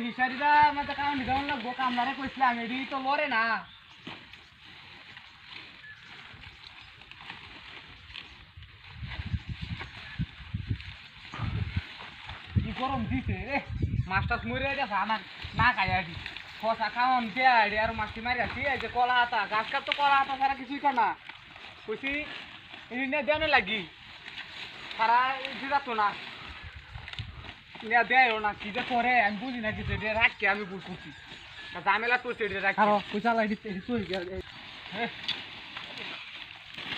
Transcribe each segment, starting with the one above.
হিসারিদা আমাদের কাম নিগাম লাগবো কামলারে কইছিলাম এডি তো লরে না কি গরম দিছে রে মাছটাস মরে গেছে আমার না খাইয়া দি খসা খাওয়ান দেয়া আর মাছটি মারি আছি এই যে কলা হাতা গাছ কাপ তো কলা হাতা ছাড়া কিছুই না কইছি এনে দেনে লাগি সারা দিদাতো না নিয়া দেয় না কি যে করে আমি বুঝি না কিছু এটা রাখকে আমি ভুল করছি ঝামেলা করছি এটা রাখি পয়সা লাই দিতে তুই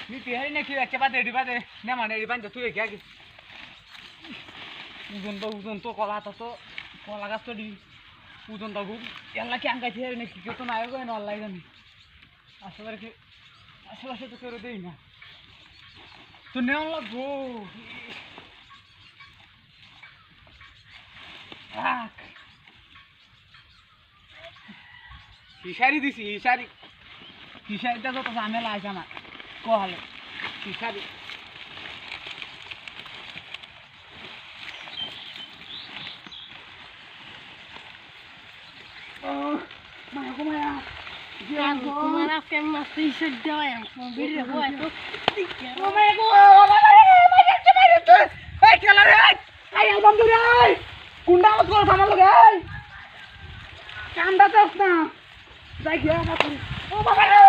নিতে হারি নাকি একটা বাদে এডি বাদে না মানে এডি বান্ধে তুই কে ওজন তো কলা হাতা তো কলা গাছ তো দি ওজন তো খুব এল্লা কি আঙ্গাইছে হারি নাকি কেউ তো নাই গো না আল্লাহ জানি আসলে কি আশেপাশে তো কেউ দেই না তো নেওয়া লাগবো হিসারি দিছি হিসারিটা যত ঝামেলা আছে আমার কহালে হিসারি কামটা চাস না যাই গিয়া ও বাবা রে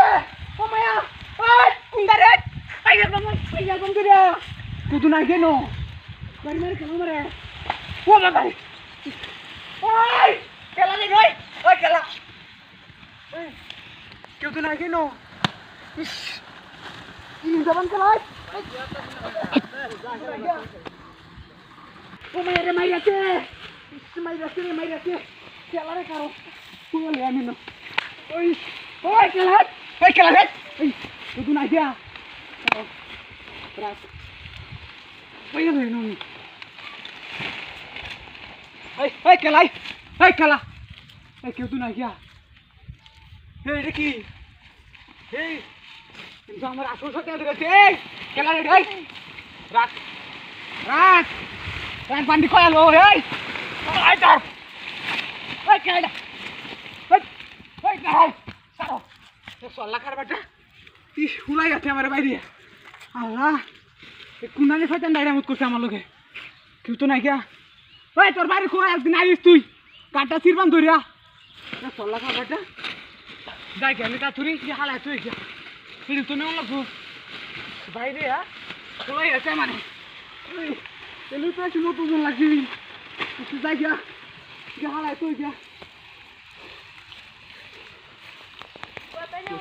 ও মায়া ওই কুন্দা রে পাইয়া বম করে তুই না কেন মারি মারি কেন মারে ও বাবা ওই কেলা রে ওই কেলা এই কেউ তো না কেন ইস জবান কেলা ও মায়া রে মাইরাছে মাইরাছে কেলা রে কারো তুই লে আমি না ওই কেলা এই তুই না গিয়া রাত ওই রে নো এই কেলা এই কেউ তুই না গিয়া এই রে কি এই কিন্তু আমার আসল সাথে রে এই কেলা রে রাত বান্ডি কয়ালো এই আই দাও ওই কেলা ওই দাও সারো সল্লা খার বেটা কি হুলাই গেছে আমার বাইরে আল্লাহ এই কুন্দানে শয়তান ডাইরামত করছে আমার লোকে কেউ তো নাই গিয়া ওই তোর বাড়ি খোয়া একদিন আইস তুই কাটা চিরবান ধরিয়া সল্লা খার বেটা যাই গেলি তা তুই কি হালাই তুই গিয়া সেদিন তো নেওয়া লাগবো বাইরে হ্যাঁ খোলাই গেছে মানে এলুই তো একটু নতুন লাগছি যাই গিয়া হালাই তুই গিয়া